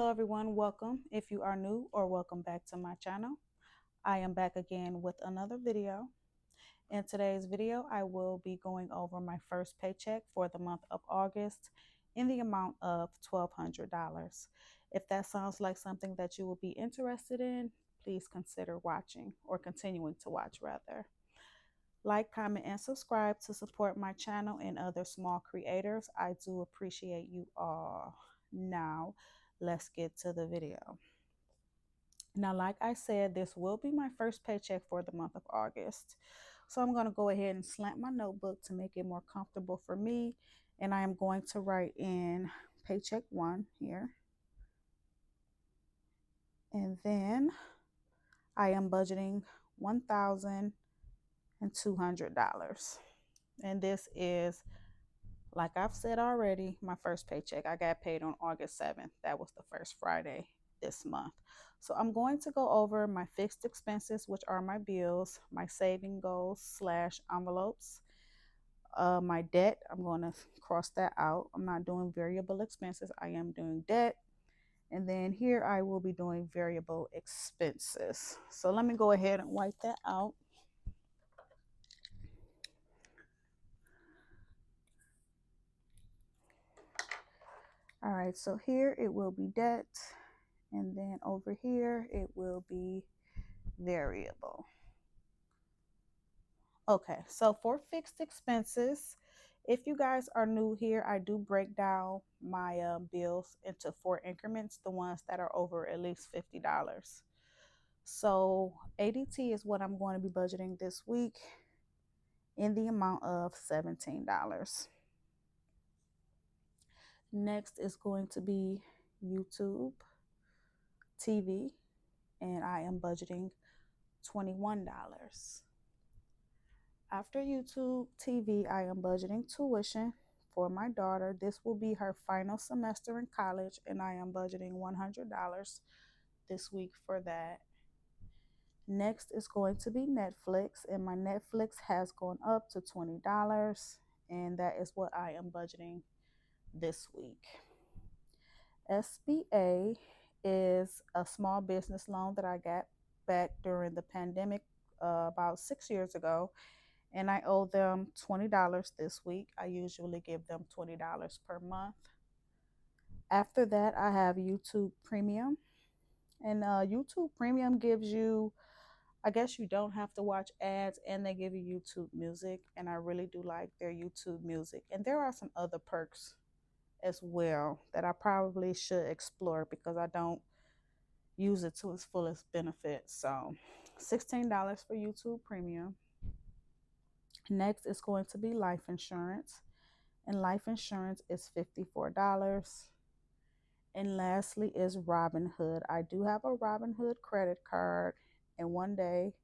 Hello everyone, welcome if you are new or welcome back to my channel. I am back again with another video. In today's video, I will be going over my first paycheck for the month of August in the amount of $1,200. If that sounds like something that you will be interested in, please consider watching or continuing to watch rather. Like, comment, and subscribe to support my channel and other small creators. I do appreciate you all. Now, let's get to the video. Now, like I said, this will be my first paycheck for the month of August. So I'm going to go ahead and slant my notebook to make it more comfortable for me. And I am going to write in paycheck 1 here. And then I am budgeting $1,200. And this is, like I've said already, my first paycheck. I got paid on August 7th. That was the first Friday this month. So I'm going to go over my fixed expenses, which are my bills, my saving goals slash envelopes, my debt. I'm going to cross that out. I'm not doing variable expenses. I am doing debt. And then here I will be doing variable expenses. So let me go ahead and wipe that out. All right, so here it will be debt. And then over here, it will be variable. Okay, so for fixed expenses, if you guys are new here, I do break down my bills into 4 increments, the ones that are over at least $50. So ADT is what I'm going to be budgeting this week in the amount of $17. Next is going to be YouTube TV, and I am budgeting $21. After YouTube TV, I am budgeting tuition for my daughter. This will be her final semester in college, and I am budgeting $100 this week for that. Next is going to be Netflix, and my Netflix has gone up to $20, and that is what I am budgeting this week. SBA is a small business loan that I got back during the pandemic about 6 years ago, and I owe them $20 this week. I usually give them $20 per month. After that, I have YouTube Premium, and YouTube Premium gives you, I guess you don't have to watch ads, and they give you YouTube Music, and I really do like their YouTube Music. And there are some other perks as well that I probably should explore because I don't use it to its fullest benefit. So $16 for YouTube Premium. Next is going to be life insurance, and life insurance is $54. And lastly is Robinhood. I do have a Robinhood credit card, and one day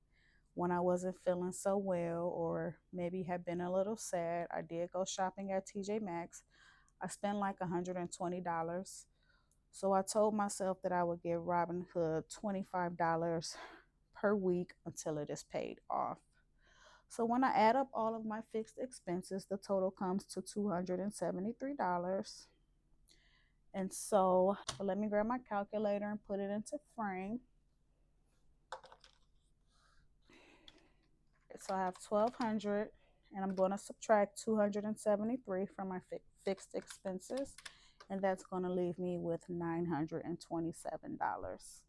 when I wasn't feeling so well or maybe had been a little sad, I did go shopping at TJ Maxx. I spent like $120. So I told myself that I would give Robinhood $25 per week until it is paid off. So when I add up all of my fixed expenses, the total comes to $273. And so let me grab my calculator and put it into frame. So I have 1,200, and I'm going to subtract 273 from my fixed expenses, and that's going to leave me with $927.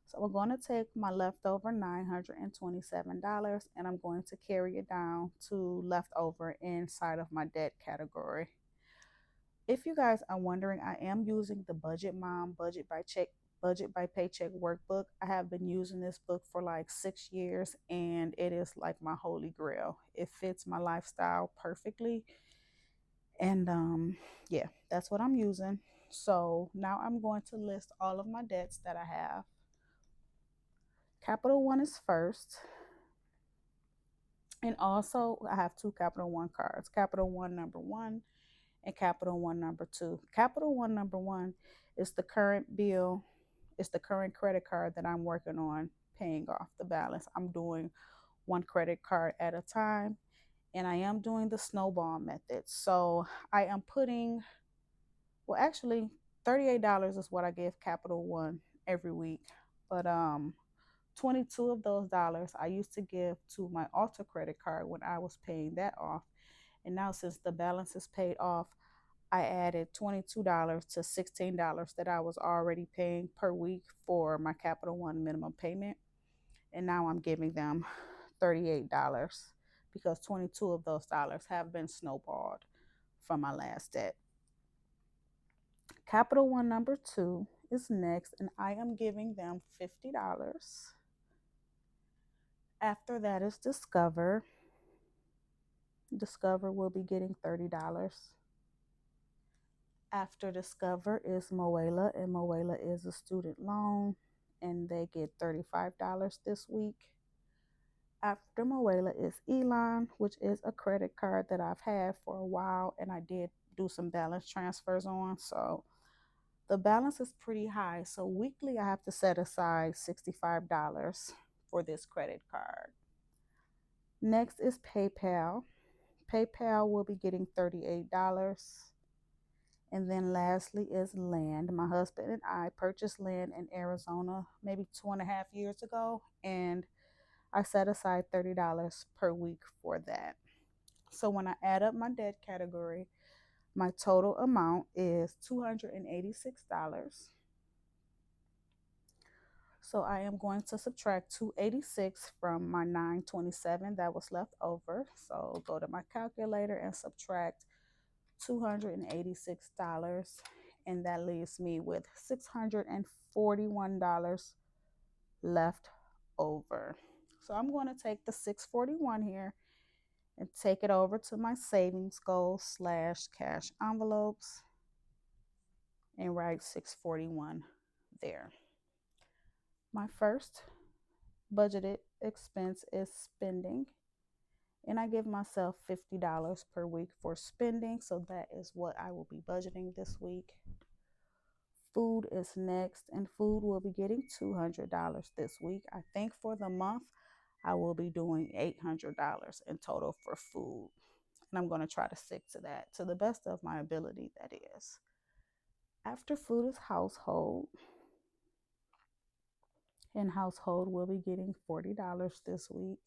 So we're going to take my leftover $927, and I'm going to carry it down to leftover inside of my debt category. If you guys are wondering, I am using the Budget Mom Budget by Paycheck workbook. I have been using this book for like 6 years, and it is like my holy grail. It fits my lifestyle perfectly. And yeah, that's what I'm using. So now I'm going to list all of my debts that I have. Capital One is first. And also I have 2 Capital One cards, Capital One number 1 and Capital One number 2. Capital One number 1 is the current bill, it's the current credit card that I'm working on paying off the balance. I'm doing one credit card at a time, and I am doing the snowball method. So I am putting, well, actually, $38 is what I give Capital One every week. But 22 of those dollars I used to give to my auto credit card when I was paying that off. And now since the balance is paid off, I added $22 to $16 that I was already paying per week for my Capital One minimum payment. And now I'm giving them $38 because 22 of those dollars have been snowballed from my last debt. Capital One number two is next, and I am giving them $50. After that is Discover. Discover will be getting $30. After Discover is Moela, and Moela is a student loan, and they get $35 this week. After Moela is Elon, which is a credit card that I've had for a while, and I did do some balance transfers on. So the balance is pretty high. So weekly, I have to set aside $65 for this credit card. Next is PayPal. PayPal will be getting $38. And then lastly is land. My husband and I purchased land in Arizona maybe 2.5 years ago, and I set aside $30 per week for that. So when I add up my debt category, my total amount is $286. So I am going to subtract 286 from my 927 that was left over. So go to my calculator and subtract $286, and that leaves me with $641 left over. So I'm going to take the 641 here and take it over to my savings goal slash cash envelopes and write 641 there. My first budgeted expense is spending, and I give myself $50 per week for spending, so that is what I will be budgeting this week. Food is next, and food will be getting $200 this week. I think for the month, I will be doing $800 in total for food, and I'm going to try to stick to that to the best of my ability, that is. After food is household, and household will be getting $40 this week.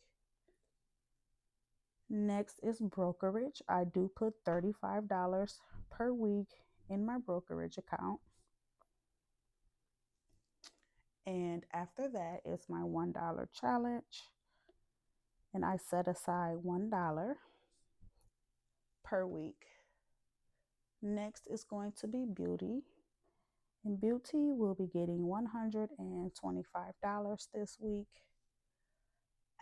Next is brokerage. I do put $35 per week in my brokerage account. And after that is my $1 challenge. And I set aside $1 per week. Next is going to be beauty. And beauty will be getting $125 this week.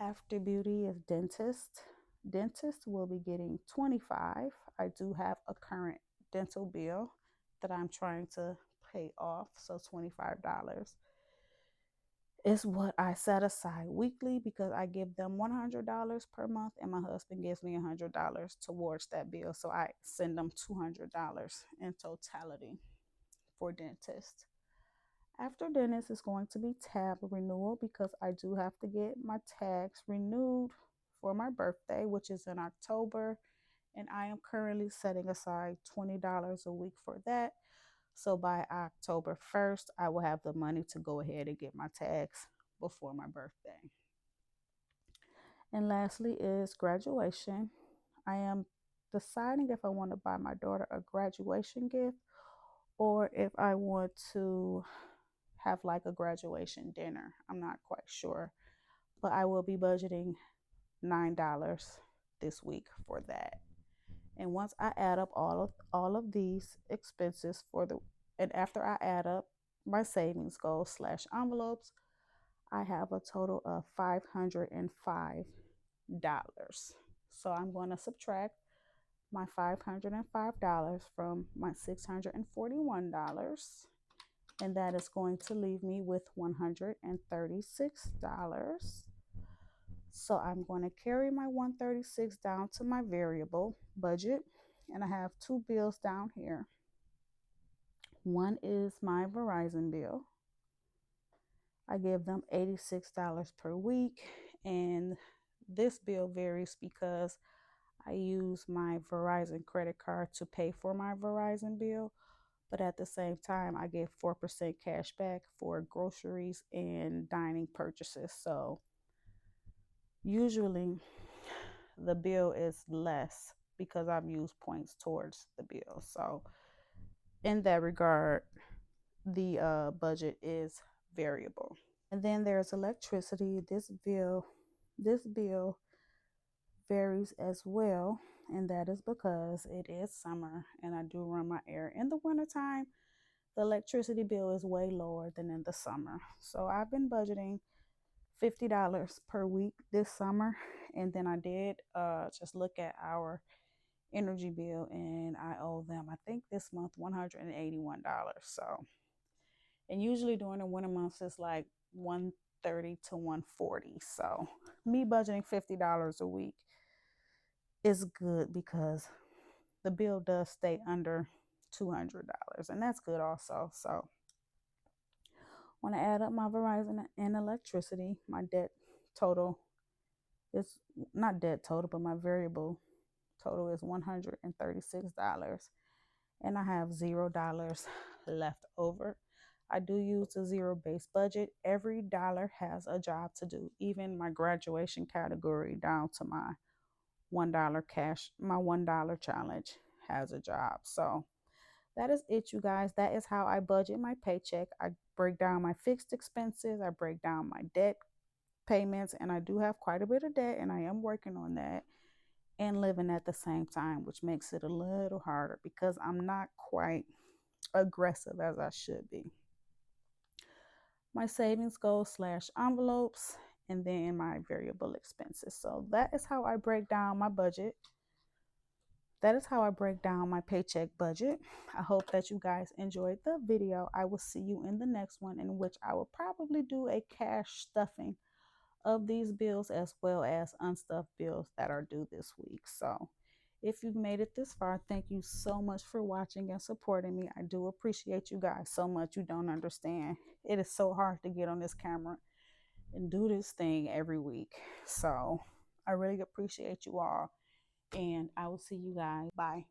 After beauty is dentist. Dentist will be getting $25. I do have a current dental bill that I'm trying to pay off, so $25 is what I set aside weekly because I give them $100 per month, and my husband gives me $100 towards that bill, so I send them $200 in totality for dentist. After dentist is going to be tab renewal because I do have to get my tags renewed for my birthday, which is in October, and I am currently setting aside $20 a week for that. So by October 1st, I will have the money to go ahead and get my tags before my birthday. And lastly is graduation. I am deciding if I want to buy my daughter a graduation gift or if I want to have like a graduation dinner. I'm not quite sure, but I will be budgeting $9 this week for that. And once I add up all of these expenses for the and after I add up my savings goals slash envelopes, I have a total of $505. So I'm going to subtract my $505 from my $641, and that is going to leave me with $136. So I'm going to carry my 136 down to my variable budget, and I have two bills down here. One is my Verizon bill. I give them $86 per week, and this bill varies because I use my Verizon credit card to pay for my Verizon bill, but at the same time, I get 4% cash back for groceries and dining purchases. So usually the bill is less because I've used points towards the bill. So in that regard, the budget is variable. And then there's electricity. This bill varies as well, and that is because it is summer and I do run my air in the wintertime. The electricity bill is way lower than in the summer. So I've been budgeting $50 per week this summer, and then I did just look at our energy bill, and I owe them, I think this month, $181. So, and usually during the winter months it's like 130 to 140. So me budgeting $50 a week is good because the bill does stay under $200, and that's good also. So when I add up my Verizon and electricity, my debt total is not debt total, but my variable total is $136, and I have $0 left over. I do use a zero based budget. Every dollar has a job to do, even my graduation category down to my $1 cash, my $1 challenge has a job. So that is it, you guys. That is how I budget my paycheck. I break down my fixed expenses, I break down my debt payments, and I do have quite a bit of debt, and I am working on that and living at the same time, which makes it a little harder because I'm not quite aggressive as I should be. My savings goals slash envelopes, and then my variable expenses. So that is how I break down my budget. That is how I break down my paycheck budget. I hope that you guys enjoyed the video. I will see you in the next one, in which I will probably do a cash stuffing of these bills as well as unstuffed bills that are due this week. So if you've made it this far, thank you so much for watching and supporting me. I do appreciate you guys so much. You don't understand. It is so hard to get on this camera and do this thing every week. So I really appreciate you all. And I will see you guys. Bye.